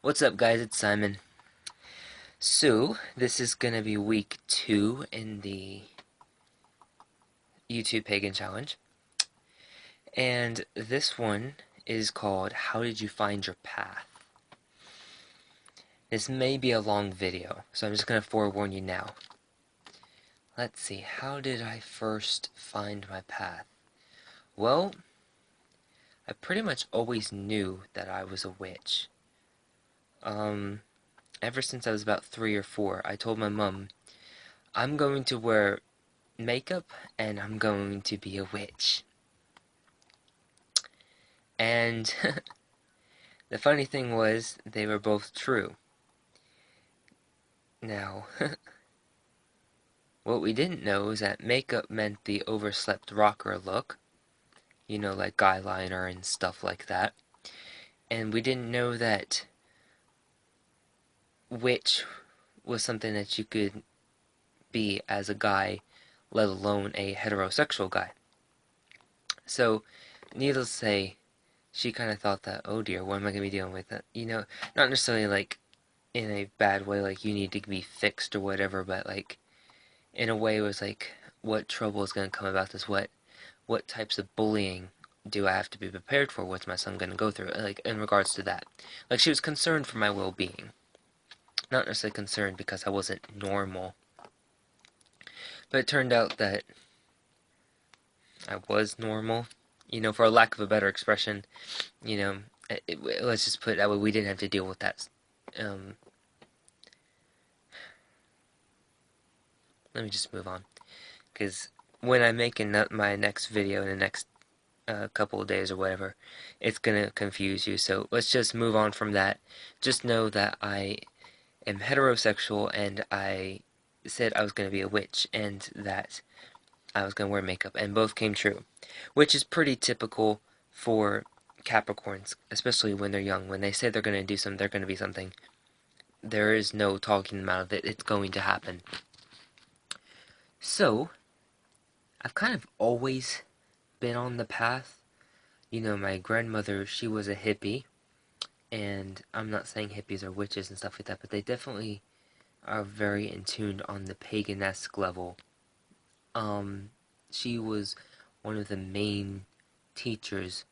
What's up, guys? It's Simon. So, this is gonna be week 2 in the YouTube Pagan Challenge. And this one is called How Did You Find Your Path? This may be a long video, so I'm just gonna forewarn you now. Let's see, how did I first find my path? Well, I pretty much always knew that I was a witch. Ever since I was about 3 or 4, I told my mom, I'm going to wear makeup and I'm going to be a witch. And the funny thing was, they were both true. Now, what we didn't know is that makeup meant the overslept rocker look, like eyeliner and stuff like that. And we didn't know that witch was something that you could be as a guy, let alone a heterosexual guy. So, needless to say, she kind of thought that, oh dear, what am I going to be dealing with? Not necessarily like in a bad way, like you need to be fixed or whatever, but like in a way it was like, what trouble is going to come about this? What types of bullying do I have to be prepared for? What's my son going to go through? Like in regards to that, like she was concerned for my well-being, not necessarily concerned because I wasn't normal. But it turned out that I was normal, for a lack of a better expression. Let's just put it that way. We didn't have to deal with that. Let me just move on, because when I make my next video in the next couple of days or whatever, it's gonna confuse you. So let's just move on from that. Just know that I am heterosexual, and I said I was gonna be a witch, and that I was gonna wear makeup, and both came true, which is pretty typical for Capricorns, especially when they're young. When they say they're gonna do something, they're gonna be something. There is no talking them out of it. It's going to happen. So, I've kind of always been on the path. My grandmother, she was a hippie, and I'm not saying hippies are witches and stuff like that, but they definitely are very in tune on the paganisque level. She was one of the main teachers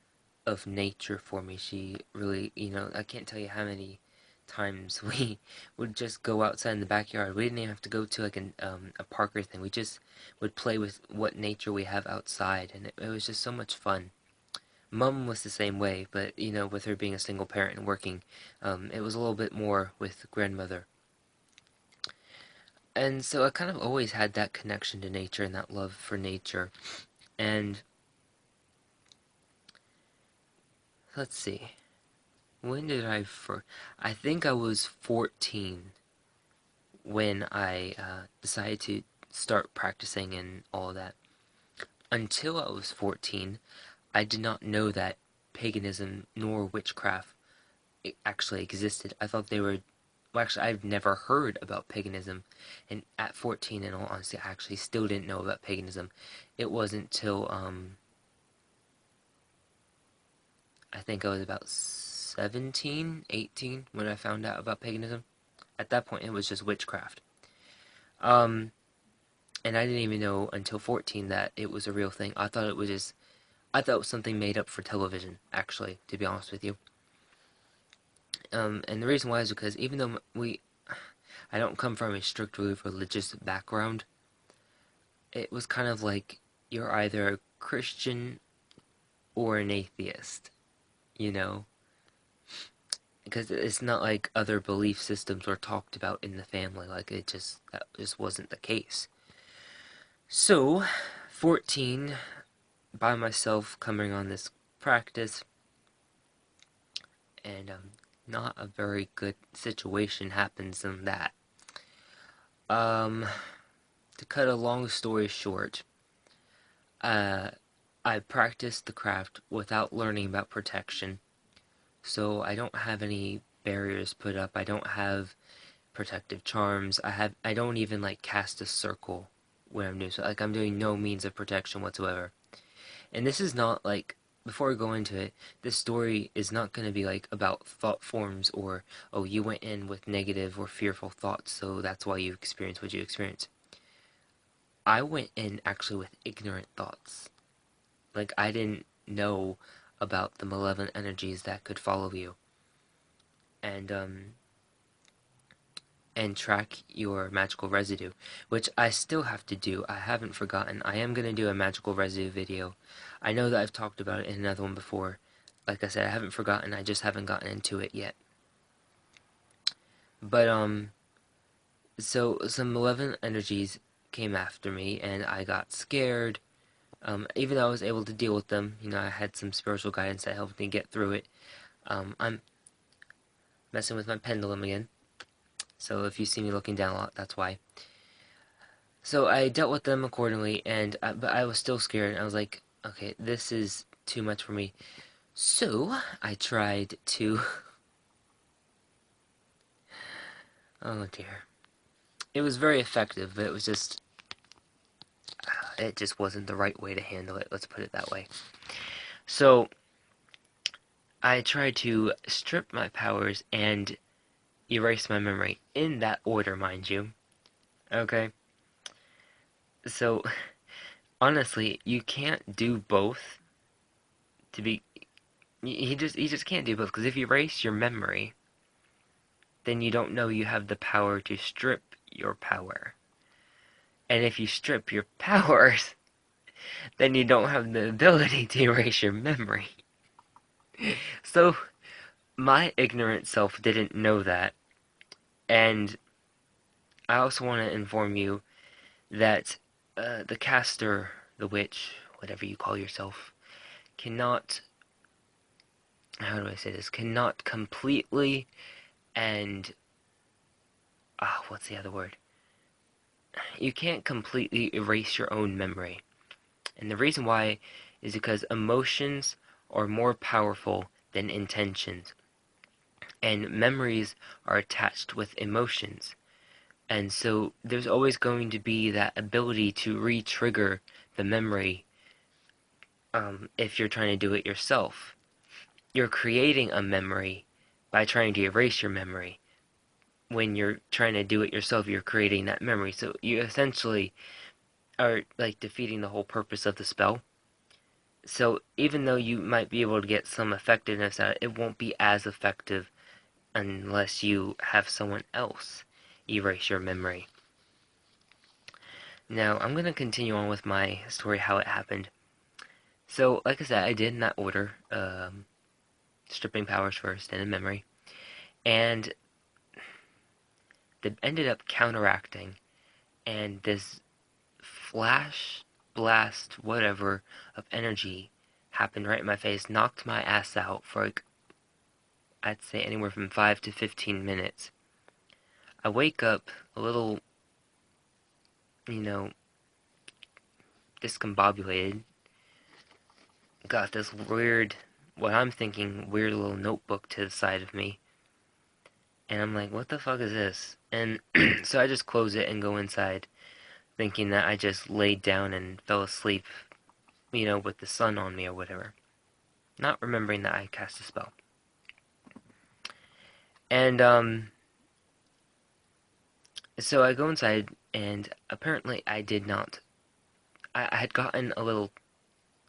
of nature for me. She really, I can't tell you how many times we would just go outside in the backyard. We didn't even have to go to like a park or thing. We just would play with what nature we have outside, and it was just so much fun. Mum was the same way, but with her being a single parent and working, it was a little bit more with grandmother. And so I kind of always had that connection to nature and that love for nature. And let's see. When did I think I was 14 when I decided to start practicing and all of that. Until I was 14, I did not know that paganism nor witchcraft actually existed. I thought they were. Well, actually, I've never heard about paganism, and at 14, in all honesty, I actually still didn't know about paganism. It wasn't till I think I was about 17, 18 when I found out about paganism. At that point, it was just witchcraft. And I didn't even know until 14 that it was a real thing. I thought it was something made up for television, actually, to be honest with you. And the reason why is because even though I don't come from a strictly religious background, it was kind of like you're either a Christian or an atheist, because it's not like other belief systems were talked about in the family. Like that just wasn't the case. So, 14, by myself, coming on this practice, and not a very good situation happens in that. To cut a long story short, I practiced the craft without learning about protection, so I don't have any barriers put up. I don't have protective charms. I don't even like cast a circle when I'm doing so. Like I'm doing no means of protection whatsoever. And this is not like before we go into it, this story is not going to be like about thought forms or, oh, you went in with negative or fearful thoughts, so that's why you experienced what you experienced. I went in actually with ignorant thoughts. Like, I didn't know about the malevolent energies that could follow you and track your magical residue, which I still have to do. I haven't forgotten. I am going to do a magical residue video. I know that I've talked about it in another one before. Like I said, I haven't forgotten. I just haven't gotten into it yet. But so some malevolent energies came after me, and I got scared. Even though I was able to deal with them, I had some spiritual guidance that helped me get through it. I'm messing with my pendulum again, so if you see me looking down a lot, that's why. So I dealt with them accordingly, but I was still scared. I was like, okay, this is too much for me. So I tried to. Oh dear. It was very effective, but it just wasn't the right way to handle it. Let's put it that way. So I tried to strip my powers and erase my memory in that order, mind you. Okay. So honestly, you can't do both. To be, he just can't do both, because if you erase your memory, then you don't know you have the power to strip your power. And if you strip your powers, then you don't have the ability to erase your memory. So my ignorant self didn't know that, and I also want to inform you that the caster, the witch, whatever you call yourself, cannot, how do I say this, cannot completely and, what's the other word? You can't completely erase your own memory. And the reason why is because emotions are more powerful than intentions. And memories are attached with emotions. And so there's always going to be that ability to re-trigger the memory if you're trying to do it yourself. You're creating a memory by trying to erase your memory. When you're trying to do it yourself, you're creating that memory. So you essentially are like defeating the whole purpose of the spell. So even though you might be able to get some effectiveness out of it, it won't be as effective unless you have someone else erase your memory. Now, I'm going to continue on with my story, how it happened. So, like I said, I did in that order, stripping powers first and in memory, and they ended up counteracting, and this flash, blast, whatever, of energy happened right in my face, knocked my ass out for like, I'd say anywhere from 5 to 15 minutes. I wake up a little, you know, discombobulated. Got this weird, what I'm thinking, weird little notebook to the side of me. And I'm like, what the fuck is this? And so I just close it and go inside, thinking that I just laid down and fell asleep, with the sun on me or whatever. Not remembering that I cast a spell. And, so I go inside, and apparently I did not. I had gotten a little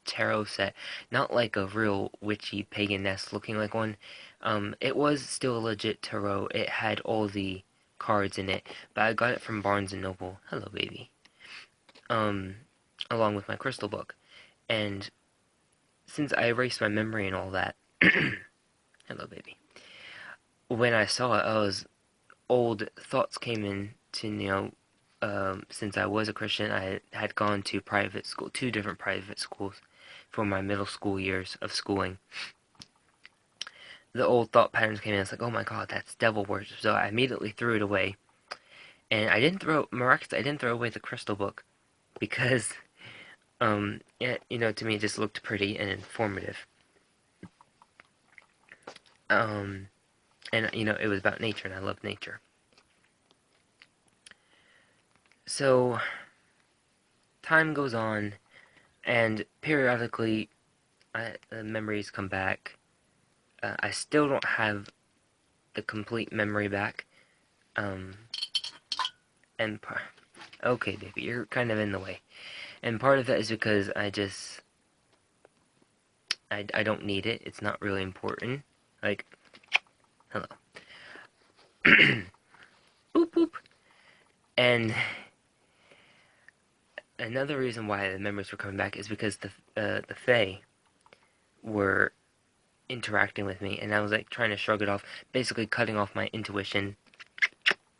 tarot set, not like a real witchy pagan nest looking like one. It was still a legit tarot. It had all the cards in it, but I got it from Barnes and Noble. Hello, baby. Um, Along with my crystal book. And since I erased my memory and all that, hello, baby. When I saw it, old thoughts came in to, since I was a Christian, I had gone to private school, 2 different private schools for my middle school years of schooling. The old thought patterns came in. It's like, oh my god, that's devil worship. So I immediately threw it away. And miraculously, I didn't throw away the crystal book because, to me it just looked pretty and informative. And, it was about nature, and I love nature. So, time goes on, and periodically, the memories come back. I still don't have the complete memory back. Um, and okay, baby, you're kind of in the way. And part of that is because I don't need it. It's not really important. Like, hello. Boop boop. And another reason why the memories were coming back is because the Fae were interacting with me, and I was like trying to shrug it off, basically cutting off my intuition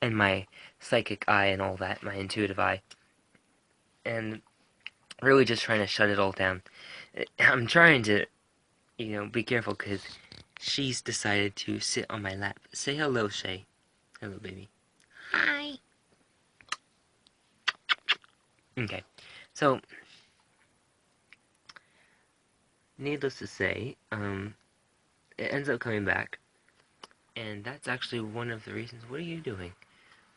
and my psychic eye and all that, my intuitive eye, and really just trying to shut it all down. I'm trying to, be careful because she's decided to sit on my lap. Say hello, Shay. Hello, baby. Hi. Okay, so needless to say, it ends up coming back, and that's actually one of the reasons. What are you doing?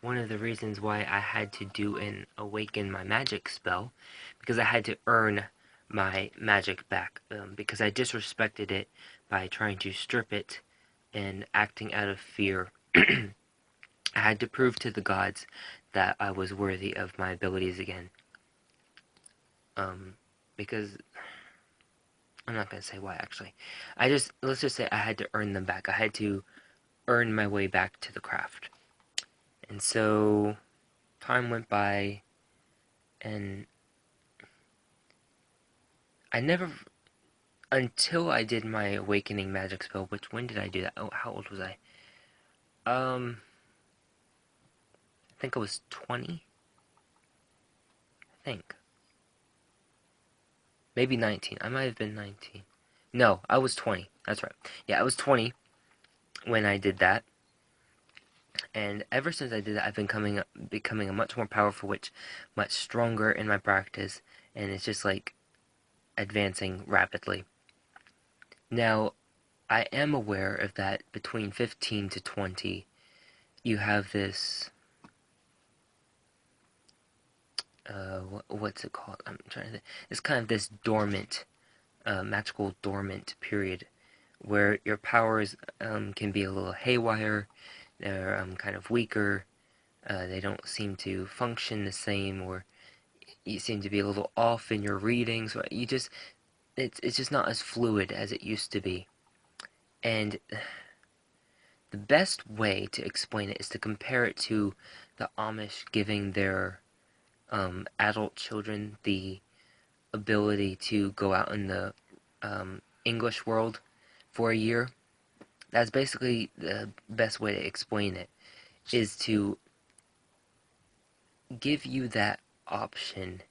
One of the reasons why I had to do an awaken my magic spell, because I had to earn my magic back, because I disrespected it by trying to strip it and acting out of fear. I had to prove to the gods that I was worthy of my abilities again. Because I'm not gonna say why actually. Let's just say I had to earn them back. I had to earn my way back to the craft. And so time went by, and I never, until I did my awakening magic spell, which, when did I do that? Oh, how old was I? I think I was 20. I think. Maybe 19. I might have been 19. No, I was 20. That's right. Yeah, I was 20 when I did that. And ever since I did that, I've been becoming a much more powerful witch, much stronger in my practice, and it's just like advancing rapidly. Now, I am aware of that between 15 to 20, you have this, what's it called? I'm trying to think. It's kind of this dormant, magical dormant period where your powers can be a little haywire. They're kind of weaker. They don't seem to function the same, or you seem to be a little off in your readings. It's just not as fluid as it used to be. And the best way to explain it is to compare it to the Amish giving their adult children the ability to go out in the English world for a year. That's basically the best way to explain it, is to give you that option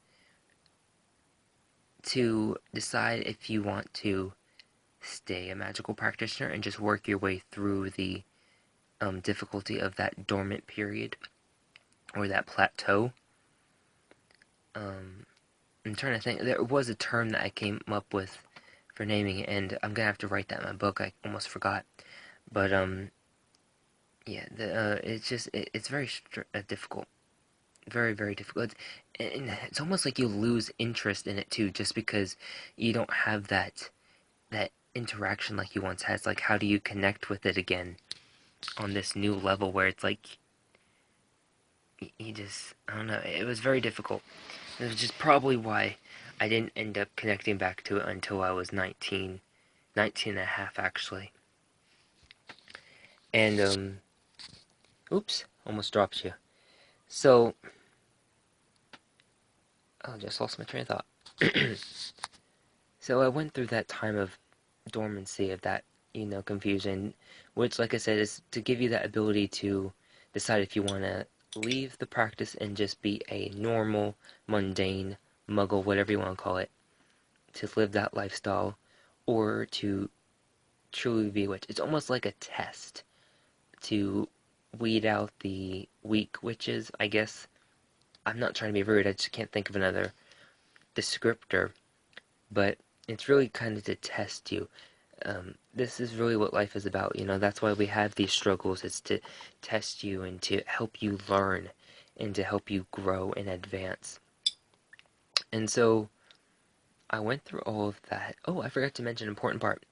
to decide if you want to stay a magical practitioner and just work your way through the difficulty of that dormant period or that plateau. I'm trying to think. There was a term that I came up with for naming it, and I'm gonna have to write that in my book. I almost forgot. But yeah, it's very difficult, very very difficult. And it's almost like you lose interest in it too, just because you don't have that interaction like you once had. It's like, how do you connect with it again on this new level where it's like you just, I don't know. It was very difficult. It was just probably why I didn't end up connecting back to it until I was 19, 19 and a half actually. And oops, almost dropped you. So I just lost my train of thought. So I went through that time of dormancy, of that, confusion, which, like I said, is to give you that ability to decide if you want to leave the practice and just be a normal, mundane muggle, whatever you want to call it, to live that lifestyle, or to truly be a witch. It's almost like a test to weed out the weak witches, I guess. I'm not trying to be rude, I just can't think of another descriptor, but it's really kind of to test you. This is really what life is about, that's why we have these struggles. It's to test you and to help you learn and to help you grow and advance. And so I went through all of that. Oh, I forgot to mention an important part.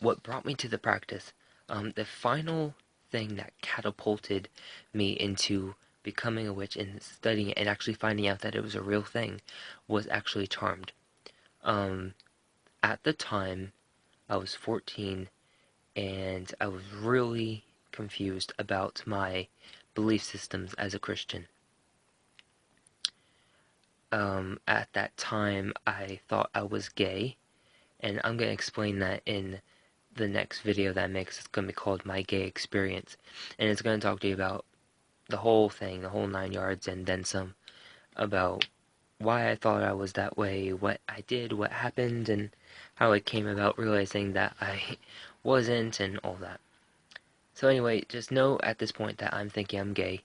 What brought me to the practice, the final thing that catapulted me into becoming a witch and studying it and actually finding out that it was a real thing was actually Charmed. Um, at the time, I was 14 and I was really confused about my belief systems as a Christian. At that time, I thought I was gay, and I'm going to explain that in the next video that I make. It's going to be called My Gay Experience, and it's going to talk to you about the whole thing, the whole 9 yards, and then some, about why I thought I was that way, what I did, what happened, and how I came about realizing that I wasn't, and all that. So anyway, just know at this point that I'm thinking I'm gay,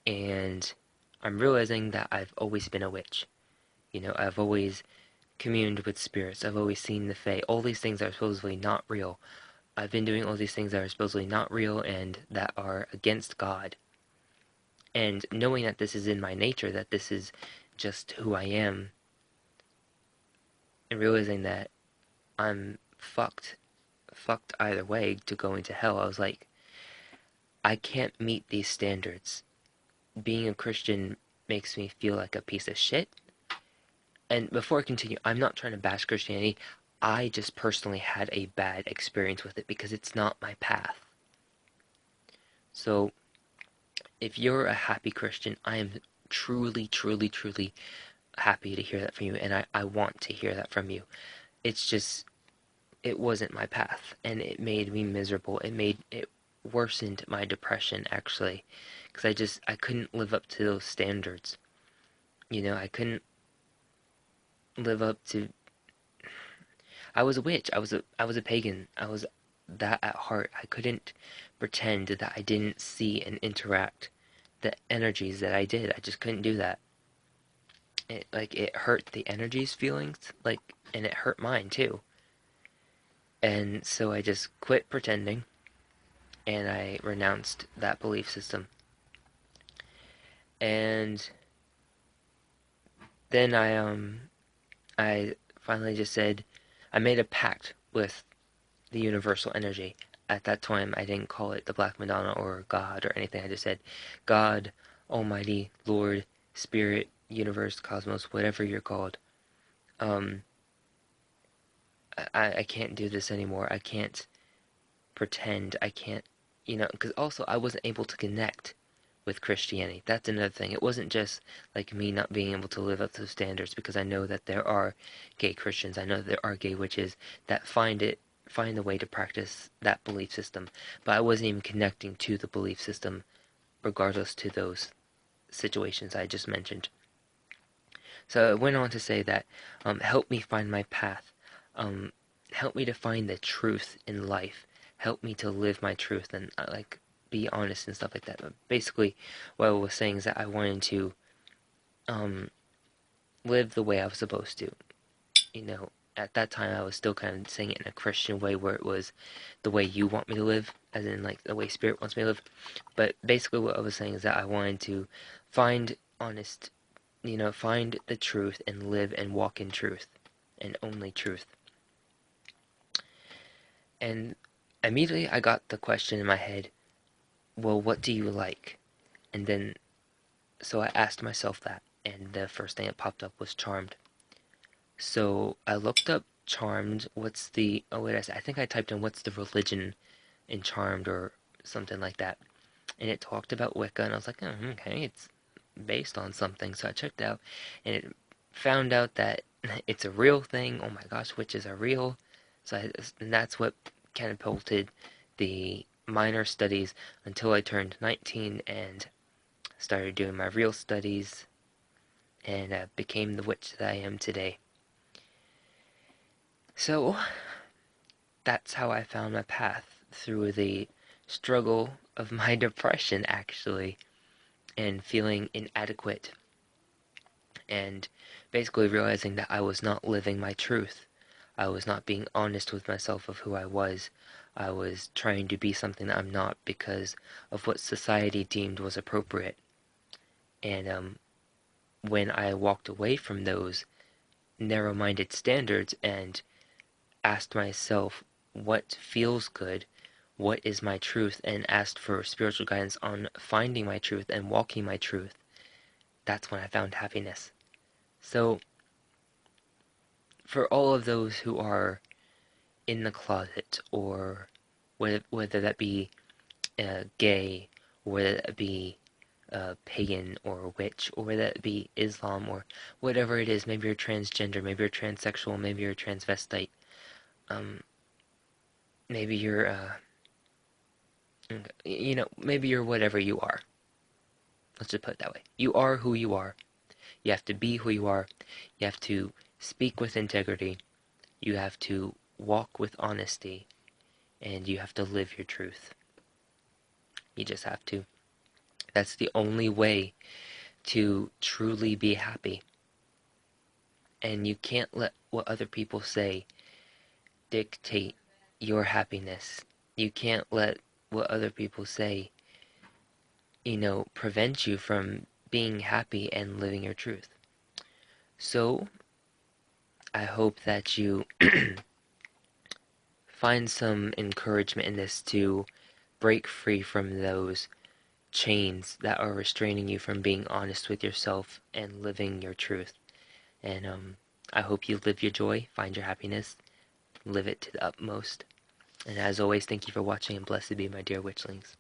and I'm realizing that I've always been a witch. You know, I've always communed with spirits. I've always seen the Fae. All these things are supposedly not real. I've been doing all these things that are supposedly not real and that are against God. And knowing that this is in my nature, that this is just who I am, and realizing that I'm fucked either way to going to hell, I was like, I can't meet these standards. Being a Christian makes me feel like a piece of shit. And before I continue, I'm not trying to bash Christianity. I just personally had a bad experience with it because it's not my path. So, if you're a happy Christian, I am truly, truly, truly happy to hear that from you, and I want to hear that from you. It's just, it wasn't my path, and it made me miserable. It worsened my depression, actually, because I couldn't live up to those standards. You know, I couldn't live up to. I was a witch. I was a pagan. I was that at heart. I couldn't pretend that I didn't see and interact the energies that I did. I just couldn't do that. It hurt the energies feelings, and it hurt mine too. And so I just quit pretending and I renounced that belief system. And then I finally just said, I made a pact with the universal energy. At that time, I didn't call it the Black Madonna or God or anything. I just said, God, Almighty, Lord, Spirit, Universe, Cosmos, whatever you're called. I can't do this anymore. I can't pretend. I can't, because also I wasn't able to connect with Christianity. That's another thing. It wasn't just like me not being able to live up to the standards, because I know that there are gay Christians. I know that there are gay witches that find the way to practice that belief system. But I wasn't even connecting to the belief system, regardless to those situations I just mentioned. So it went on to say that, help me find my path. Help me to find the truth in life. Help me to live my truth and be honest and stuff like that. But basically, what I was saying is that I wanted to live the way I was supposed to. At that time I was still kind of saying it in a Christian way, where it was the way you want me to live, as in like the way Spirit wants me to live. But basically, what I was saying is that I wanted to find honest, find the truth and live and walk in truth, and only truth. And immediately I got the question in my head, well, what do you like? And then, so I asked myself that, and the first thing that popped up was Charmed. So I looked up Charmed, I think I typed in what's the religion in Charmed or something like that. And it talked about Wicca, and I was like, oh, okay, it's based on something. So I checked out, and it found out that it's a real thing. Oh my gosh, witches are real. And that's what catapulted the minor studies until I turned 19 and started doing my real studies and became the witch that I am today. So that's how I found my path, through the struggle of my depression, actually, and feeling inadequate, and basically realizing that I was not living my truth. I was not being honest with myself of who I was. I was trying to be something that I'm not because of what society deemed was appropriate. And when I walked away from those narrow-minded standards and asked myself what feels good, what is my truth, and asked for spiritual guidance on finding my truth and walking my truth, that's when I found happiness. So, for all of those who are in the closet, or whether that be gay, or whether that be pagan or witch, or whether that be Islam, or whatever it is, maybe you're transgender, maybe you're transsexual, maybe you're transvestite, um, maybe you're, maybe you're whatever you are. Let's just put it that way. You are who you are. You have to be who you are. You have to speak with integrity. You have to walk with honesty. And you have to live your truth. You just have to. That's the only way to truly be happy. And you can't let what other people say dictate your happiness. You can't let what other people say, prevent you from being happy and living your truth. So, I hope that you find some encouragement in this to break free from those chains that are restraining you from being honest with yourself and living your truth. And I hope you live your joy, find your happiness, live it to the utmost. And as always, thank you for watching, and blessed be my dear witchlings.